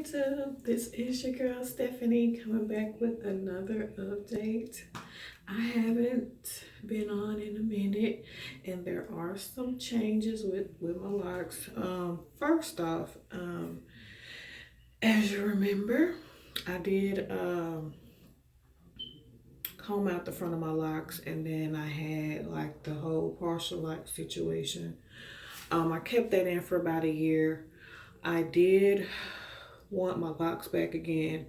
YouTube. This is your girl Stephanie coming back with another update. I haven't been on in a minute and there are some changes with my locks. First off, as you remember, I did comb out the front of my locks, and then I had like the whole partial lock situation. I kept that in for about a year. I did want my locks back again.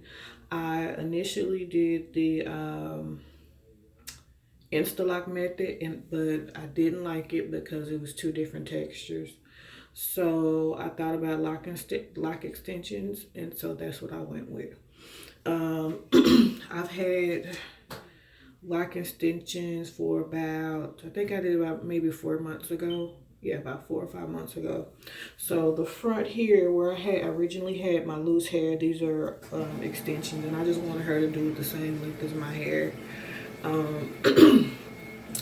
I initially did the Insta-lock method, but I didn't like it because it was two different textures. So I thought about lock extensions, and so that's what I went with. I've had lock extensions for about, I think I did about maybe 4 months ago. Yeah, about 4 or 5 months ago. So the front here where I had originally had my loose hair, these are extensions, and I just wanted her to do it the same length as my hair.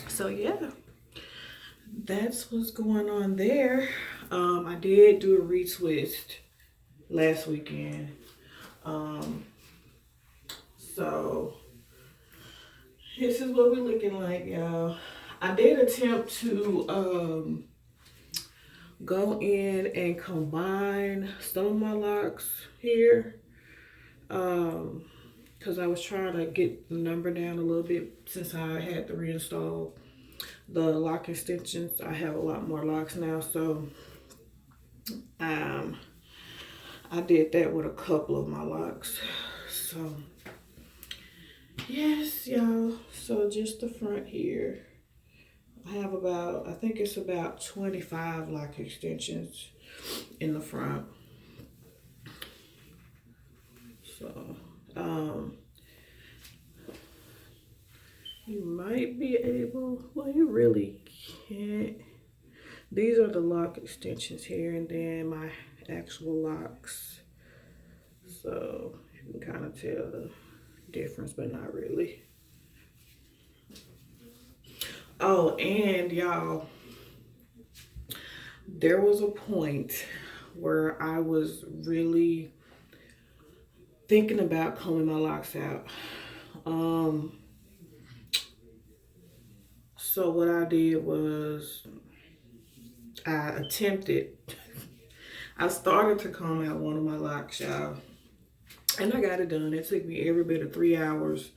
So yeah, that's what's going on there. I did do a retwist last weekend. So this is what we're looking like, y'all. I did attempt to go in and combine some of my locks here, because I was trying to get the number down a little bit since I had to reinstall the lock extensions. I have a lot more locks now, so I did that with a couple of my locks. So yes, y'all, so just the front here. I have about, I think it's about 25 lock extensions in the front. So, you might be able, well, you really can't. These are the lock extensions here, and then my actual locks. So you can kind of tell the difference, but not really. Oh, and y'all, there was a point where I was really thinking about combing my locks out. So what I did was I started to comb out one of my locks, y'all, and I got it done. It took me every bit of 3 hours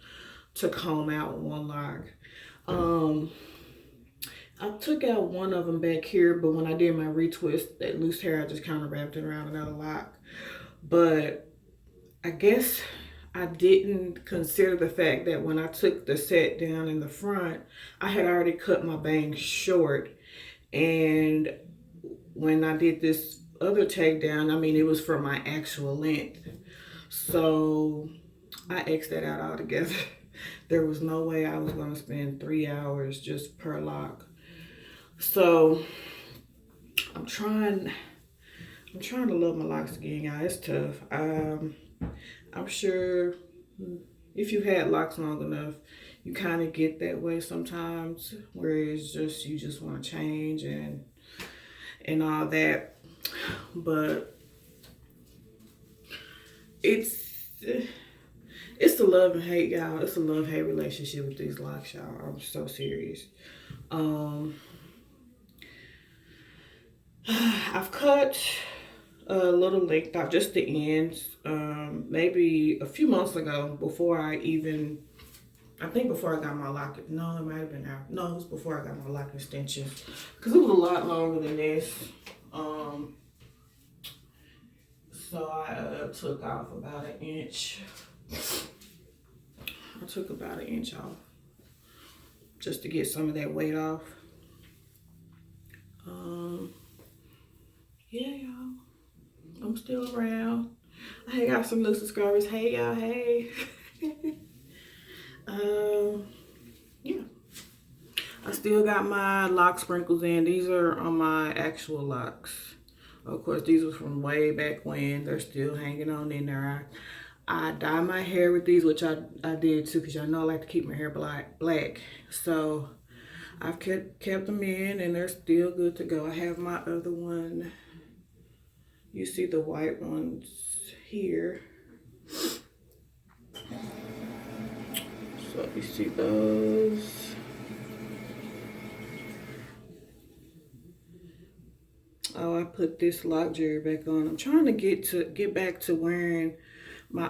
to comb out one lock. I took out one of them back here, but when I did my retwist, that loose hair, I just kind of wrapped it around another lock. But I guess I didn't consider the fact that when I took the set down in the front, I had already cut my bangs short. And when I did this other takedown, I mean, it was for my actual length. So I X'd that out altogether. There was no way I was going to spend 3 hours just per lock. So I'm trying to love my locks again, y'all. It's tough. I'm sure if you had locks long enough, you kind of get that way sometimes, where it's just you just want to change and all that. But it's the love and hate, y'all. It's a love-hate relationship with these locks, y'all. I'm so serious. I've cut a little length off, just the ends, maybe a few months ago, before I got my lock. No, it might have been out. No, it was before I got my lock extensions, because it was a lot longer than this. So I took off about an inch. I took about an inch off just to get some of that weight off. Yeah, y'all, I'm still around. I got some new subscribers. Hey, y'all, hey. Yeah, I still got my lock sprinkles in. These are on my actual locks. Of course, these were from way back when. They're still hanging on in there. I dye my hair with these, which I did too, because y'all know I like to keep my hair black. So I've kept them in, and they're still good to go. I have my other one You see the white ones here. So you see those. Oh, I put this lock jewelry back on. I'm trying to get back to wearing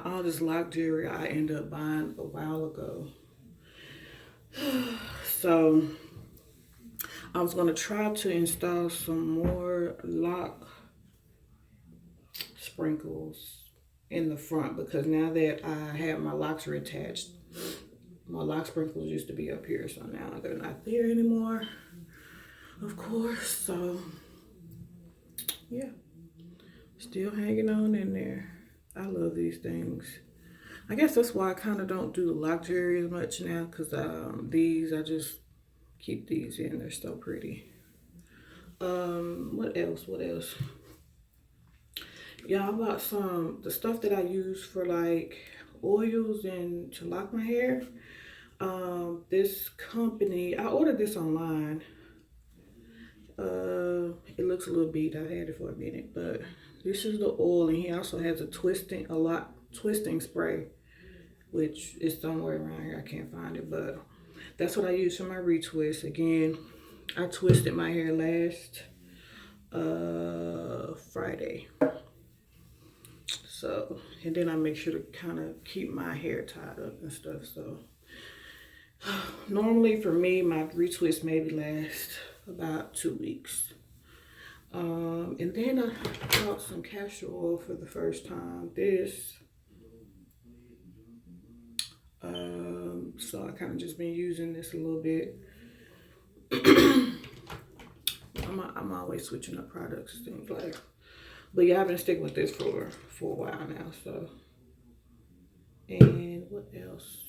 all this lock jewelry I ended up buying a while ago. So I was gonna try to install some more lock sprinkles in the front, because now that I have my locks reattached, my lock sprinkles used to be up here, so now they're not there anymore, of course. So yeah, still hanging on in there. I love these things. I guess that's why I kind of don't do the lock jewelry as much now, because these, I just keep these in. They're so pretty. What else? Yeah, I bought the stuff that I use for like oils and to lock my hair. This company, I ordered this online. It looks a little beat. I've had it for a minute, but this is the oil, and he also has a twisting spray, which is somewhere around here. I can't find it, but that's what I use for my retwist. Again, I twisted my hair last Friday. So, and then I make sure to kind of keep my hair tied up and stuff. So normally for me, my retwist maybe lasts about 2 weeks. And then I bought some castor oil for the first time. So I kind of just been using this a little bit. I'm always switching up products, things like. But yeah, I've been sticking with this for a while now. So, and what else?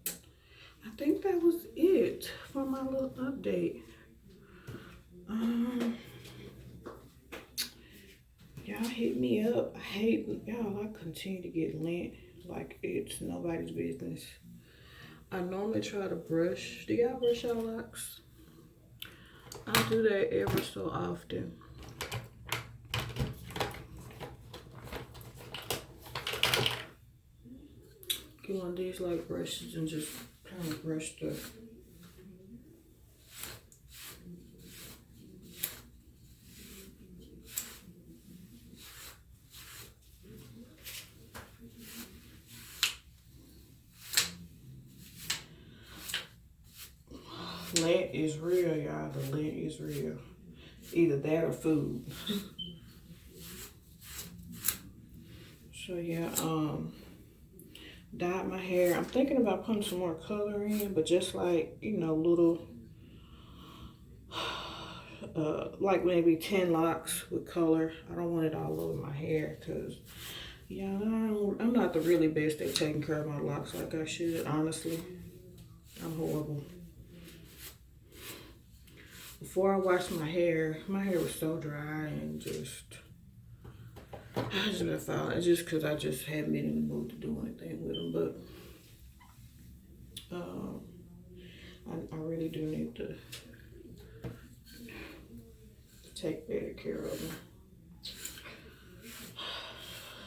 I think that was it for my little update. Y'all hit me up. I continue to get lint like it's nobody's business. I normally try to brush. Do y'all brush your locks? I do that ever so often. Get one of these like brushes and just kind of brush the lint is real, y'all. The lint is real. Either that or food. So yeah, dyed my hair. I'm thinking about putting some more color in, but just like, little, like maybe 10 locks with color. I don't want it all over my hair, because, yeah, I'm not the really best at taking care of my locks like I should, honestly. I'm horrible. Before I washed my hair was so dry and I just been falling. It's just because I just haven't been in the mood to do anything with them. But I really do need to take better care of them.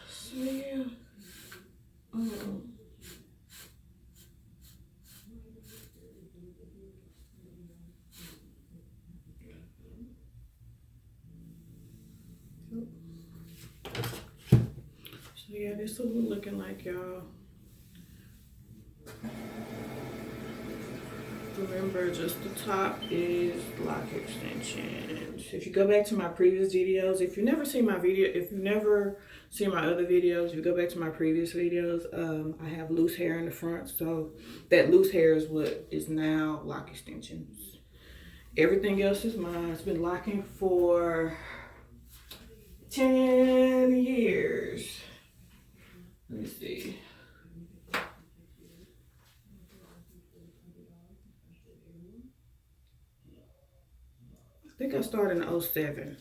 So yeah. So yeah, this is what we're looking like, y'all. Remember, just the top is lock extensions. If you go back to my previous videos, if you've never seen my other videos, if you go back to my previous videos, I have loose hair in the front. So that loose hair is what is now lock extensions. Everything else is mine. It's been locking for 10 years. Let me see. I think I started in 07.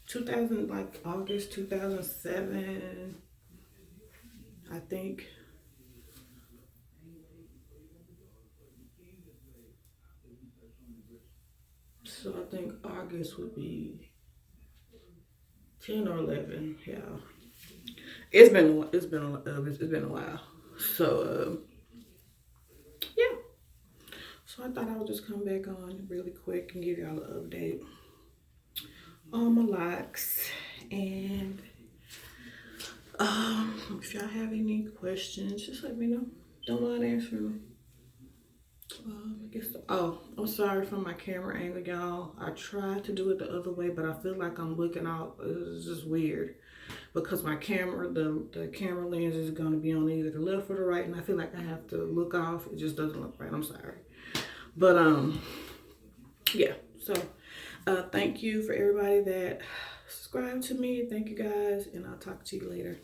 2000, like August 2007, I think. So I think August would be 10 or 11. Yeah, it's been a while. So yeah. So I thought I would just come back on really quick and give y'all an update on my locks. And if y'all have any questions, just let me know. Don't mind answering them. I guess. I'm sorry for my camera angle, y'all. I tried to do it the other way, but I feel like I'm looking out. It's just weird because my camera, the camera lens is going to be on either the left or the right, and I feel like I have to look off. It just doesn't look right. I'm sorry, but yeah. So thank you for everybody that subscribed to me. Thank you guys, and I'll talk to you later.